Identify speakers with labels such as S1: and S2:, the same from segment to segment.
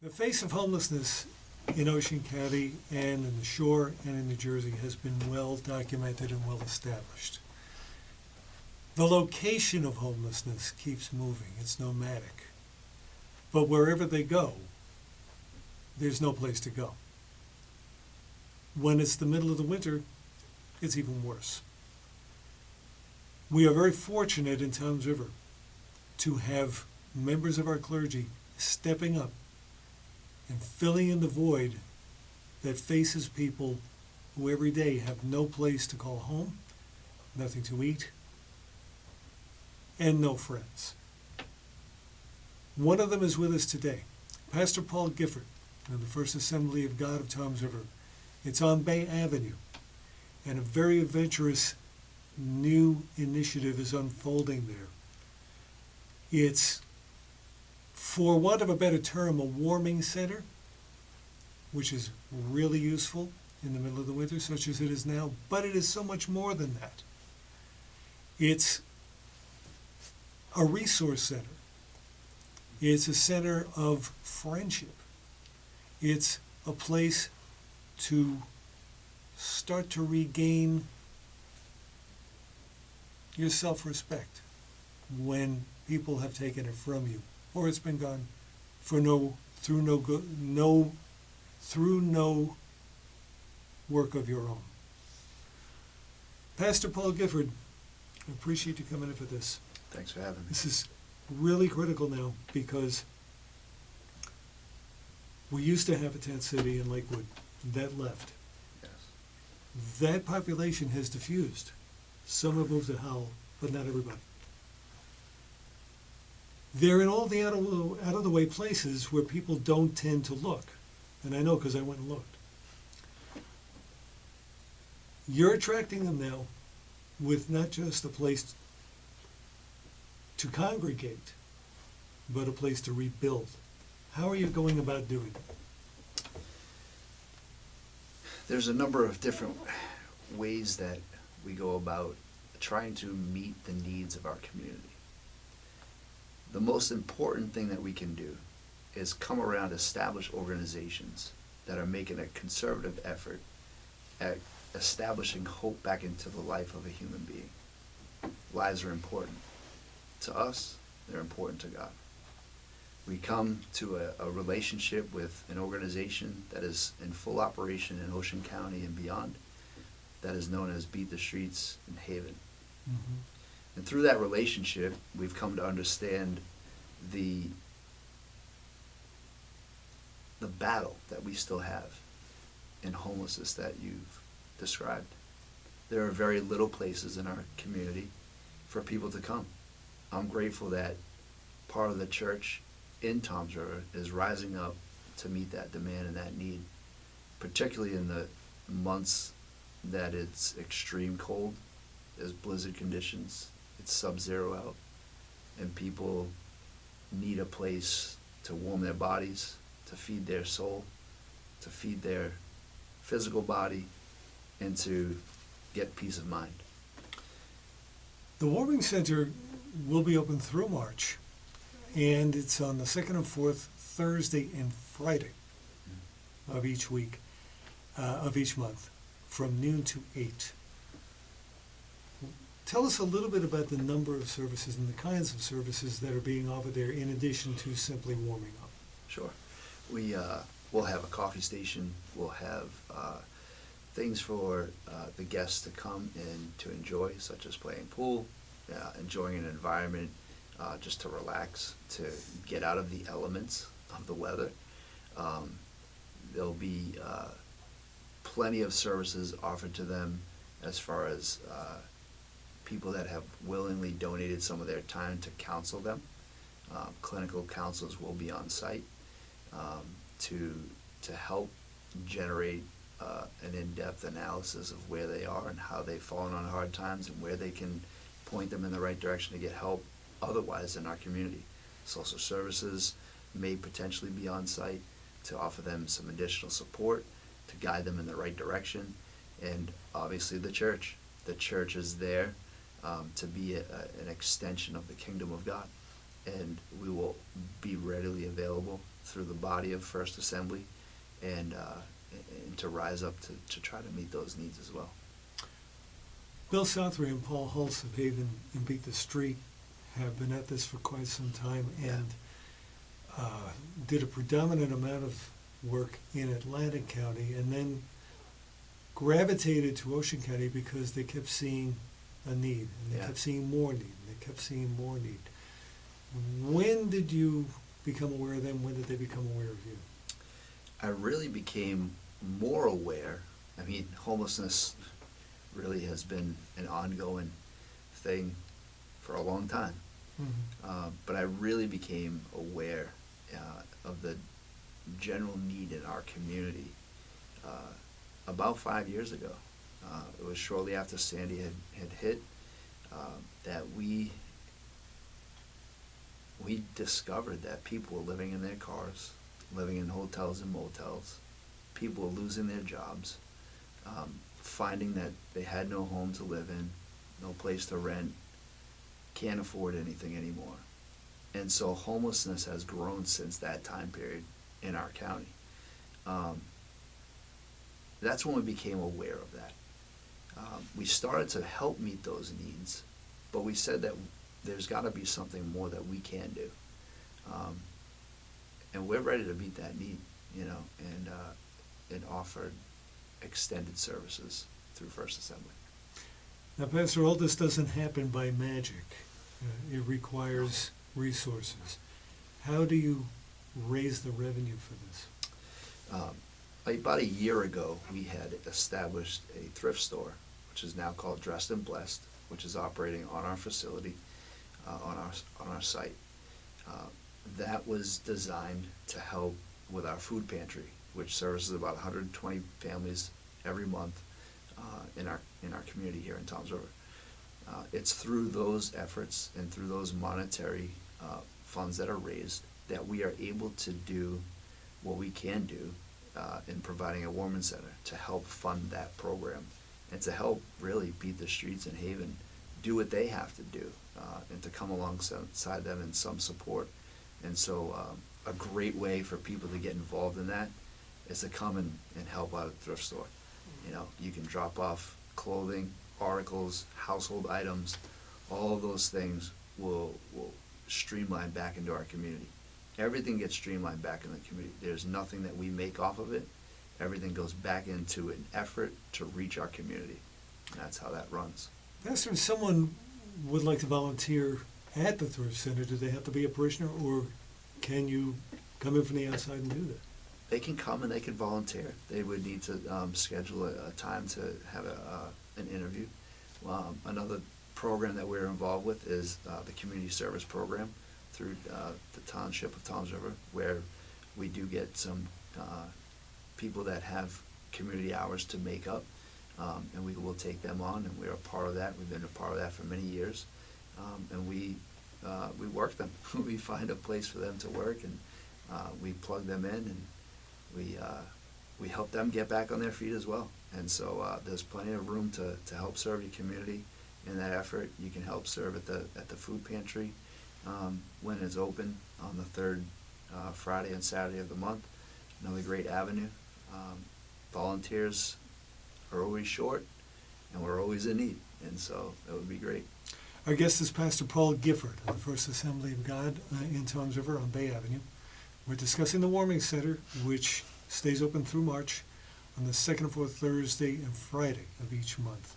S1: The face of homelessness in Ocean County and in the shore and in New Jersey has been well documented and well established. The location of homelessness keeps moving. It's nomadic. But wherever they go, there's no place to go. When it's the middle of the winter, it's even worse. We are very fortunate in Towns River to have members of our clergy stepping up and filling in the void that faces people who every day have no place to call home, nothing to eat, and no friends. One of them is with us today, Pastor Paul Gifford of the First Assembly of God of Towns River. It's on Bay Avenue, and a very adventurous new initiative is unfolding there. It's, for want of a better term, a warming center, which is really useful in the middle of the winter, such as it is now, but it is so much more than that. It's a resource center. It's a center of friendship. It's a place to start to regain your self-respect when people have taken it from you, or it's been gone for through no work of your own. Pastor Paul Gifford, I appreciate you coming in for this.
S2: Thanks for having me.
S1: This is really critical now because we used to have a tent city in Lakewood that left.
S2: Yes.
S1: That population has diffused. Some have moved to Howell, but not everybody. They're in all the out of the way places where people don't tend to look. And I know because I went and looked. You're attracting them now with not just a place to congregate, but a place to rebuild. How are you going about doing it?
S2: There's a number of different ways that we go about trying to meet the needs of our community. The most important thing that we can do is come around established organizations that are making a conservative effort at establishing hope back into the life of a human being. Lives are important. To us, they're important to God. We come to a relationship with an organization that is in full operation in Ocean County and beyond, that is known as Beat the Streets in Haven.
S1: Mm-hmm.
S2: And through that relationship, we've come to understand the battle that we still have in homelessness that you've described. There are very little places in our community for people to come. I'm grateful that part of the church in Toms River is rising up to meet that demand and that need, particularly in the months that it's extreme cold. There's blizzard conditions, it's sub-zero out, and people need a place to warm their bodies, to feed their soul, to feed their physical body, and to get peace of mind.
S1: The Warming Center will be open through March, and it's on the second and fourth Thursday and Friday of each week, of each month, from noon to 8. Tell us a little bit about the number of services and the kinds of services that are being offered there in addition to simply warming up.
S2: Sure. We'll have a coffee station. We'll have things for the guests to come and to enjoy, such as playing pool, enjoying an environment just to relax, to get out of the elements of the weather. There'll be plenty of services offered to them as far as people that have willingly donated some of their time to counsel them. Clinical counselors will be on site to help generate an in-depth analysis of where they are and how they've fallen on hard times and where they can point them in the right direction to get help otherwise in our community. Social services may potentially be on site to offer them some additional support, to guide them in the right direction, and obviously the church. The church is there to be an extension of the kingdom of God, and we will be readily available through the body of First Assembly, and to rise up to try to meet those needs as well.
S1: Bill Southry and Paul Hulse of Haven and Beat the Street have been at this for quite some time and did a predominant amount of work in Atlantic County and then gravitated to Ocean County because they kept seeing a need, and they kept seeing more need, and they kept seeing more need. When did you become aware of them? When did they become aware of you?
S2: I really became more aware. I mean, homelessness really has been an ongoing thing for a long time.
S1: Mm-hmm.
S2: But I really became aware of the general need in our community about 5 years ago. It was shortly after Sandy had hit that we discovered that people were living in their cars, living in hotels and motels. People were losing their jobs, finding that they had no home to live in, no place to rent, can't afford anything anymore. And so homelessness has grown since that time period in our county. That's when we became aware of that. We started to help meet those needs, but we said that there's got to be something more that we can do. And we're ready to meet that need, and offer extended services through First Assembly.
S1: Now, Pastor, all this doesn't happen by magic. It requires resources. How do you raise the revenue for this?
S2: About a year ago, we had established a thrift store, which is now called Dressed and Blessed, which is operating on our facility, on our site. That was designed to help with our food pantry, which services about 120 families every month in our community here in Toms River. It's through those efforts and through those monetary funds that are raised that we are able to do what we can do in providing a Women's Center to help fund that program and to help really Beat the Streets in Haven do what they have to do and to come alongside them in some support. And so a great way for people to get involved in that is to come and help out at the thrift store. You can drop off clothing, articles, household items. All of those things will streamline back into our community. Everything gets streamlined back in the community. There's nothing that we make off of it. Everything goes back into an effort to reach our community. And that's how that runs.
S1: Pastor, if someone would like to volunteer at the thrift center, do they have to be a parishioner, or can you come in from the outside and do that?
S2: They can come and they can volunteer. They would need to schedule a time to have an interview. Another program that we're involved with is the community service program through the township of Toms River, where we do get some people that have community hours to make up, and we will take them on, and we're a part of that. We've been a part of that for many years, and we work them. We find a place for them to work, and we plug them in, and we help them get back on their feet as well. And so there's plenty of room to help serve your community in that effort. You can help serve at the food pantry when it's open on the third Friday and Saturday of the month. Another great avenue. Volunteers are always short, and we're always in need, and so that would be great.
S1: Our guest is Pastor Paul Gifford of the First Assembly of God in Toms River on Bay Avenue. We're discussing the Warming Center, which stays open through March on the second and fourth Thursday and Friday of each month.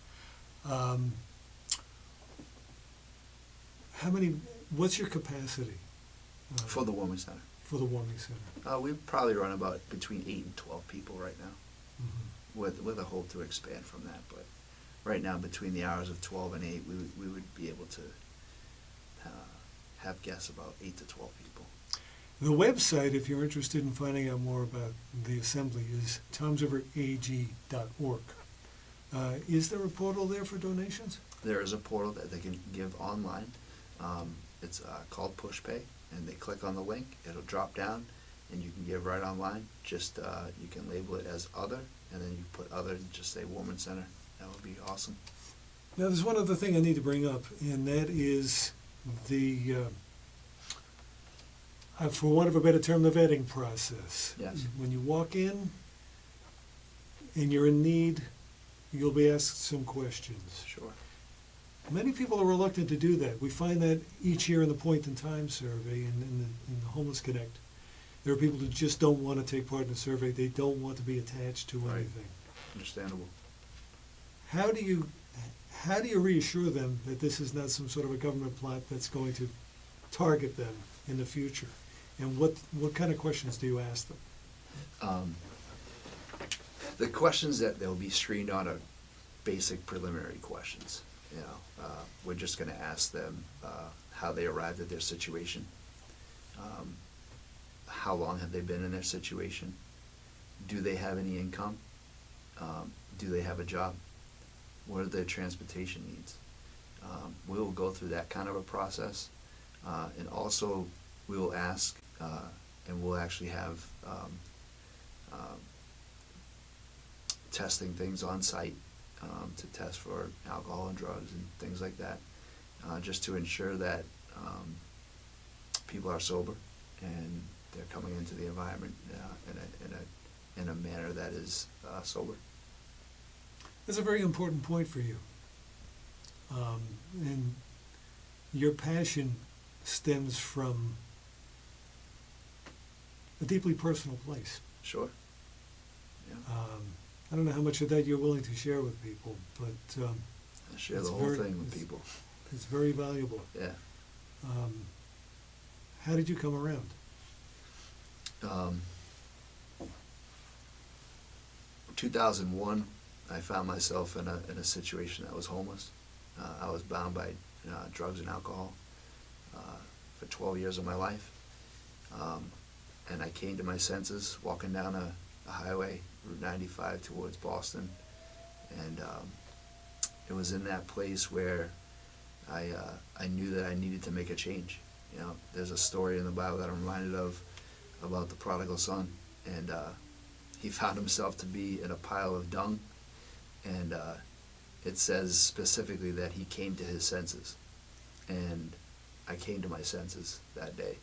S1: What's your capacity?
S2: For the Warming Center.
S1: For the Warming Center.
S2: We probably run about between 8 and 12 people right now,
S1: Mm-hmm.
S2: with a hope to expand from that. But right now, between the hours of 12 and 8, we would be able to have guests about 8 to 12 people.
S1: The website, if you're interested in finding out more about the assembly, is tomsriverag.org. Is there a portal there for donations?
S2: There is a portal that they can give online. It's called PushPay, and they click on the link. It'll drop down, and you can give right online. Just you can label it as other, and then you put other and just say Women's Center. That would be awesome.
S1: Now, there's one other thing I need to bring up, and that is the for want of a better term, the vetting process.
S2: Yes.
S1: When you walk in and you're in need, you'll be asked some questions.
S2: Sure.
S1: Many people are reluctant to do that. We find that each year in the Point in Time survey and in the Homeless Connect. There are people who just don't want to take part in the survey. They don't want to be attached to
S2: Right.
S1: anything.
S2: Understandable.
S1: How do you reassure them that this is not some sort of a government plot that's going to target them in the future? And what kind of questions do you ask them?
S2: The questions that they'll be screened on are basic preliminary questions. We're just going to ask them how they arrived at their situation. How long have they been in their situation? Do they have any income? Do they have a job? What are their transportation needs? We will go through that kind of a process. And also we will ask, and we'll actually have testing things on site to test for alcohol and drugs and things like that, just to ensure that people are sober and they're coming into the environment in a manner that is sober.
S1: That's a very important point for you. And your passion stems from a deeply personal place.
S2: Sure. Yeah.
S1: I don't know how much of that you're willing to share with people, but
S2: I share
S1: it's
S2: the whole
S1: very-
S2: thing with
S1: it's-
S2: people.
S1: it's very valuable.
S2: Yeah.
S1: How did you come around?
S2: 2001, I found myself in a situation that was homeless. I was bound by drugs and alcohol for 12 years of my life. And I came to my senses walking down a highway, Route 95 towards Boston. And it was in that place where I knew that I needed to make a change. There's a story in the Bible that I'm reminded of about the prodigal son. And he found himself to be in a pile of dung. And it says specifically that he came to his senses. And I came to my senses that day.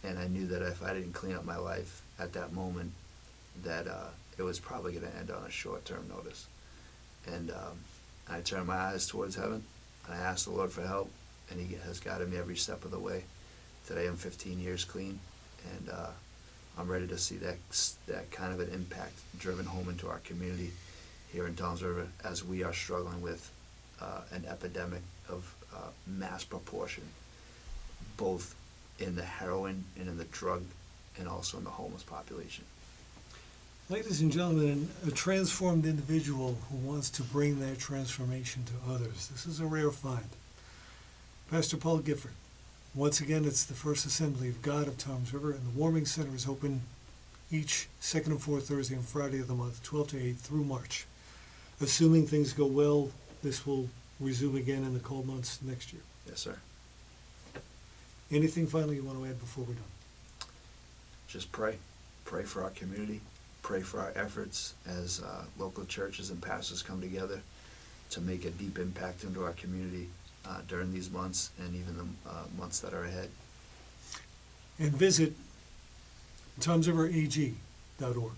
S2: And I knew that if I didn't clean up my life at that moment, that it was probably going to end on a short-term notice. And I turned my eyes towards heaven, and I asked the Lord for help, and He has guided me every step of the way. Today I'm 15 years clean, and I'm ready to see that kind of an impact driven home into our community here in Toms River as we are struggling with an epidemic of mass proportion, both in the heroin and in the drug and also in the homeless population.
S1: Ladies and gentlemen, a transformed individual who wants to bring that transformation to others. This is a rare find. Pastor Paul Gifford. Once again, it's the First Assembly of God of Toms River, and the Warming Center is open each second and fourth Thursday and Friday of the month, 12 to 8 through March. Assuming things go well, this will resume again in the cold months next year.
S2: Yes, sir.
S1: Anything finally you want to add before we're done?
S2: Just pray. Pray for our community. Pray for our efforts as local churches and pastors come together to make a deep impact into our community during these months and even the months that are ahead.
S1: And visit TomsRiverAG.org.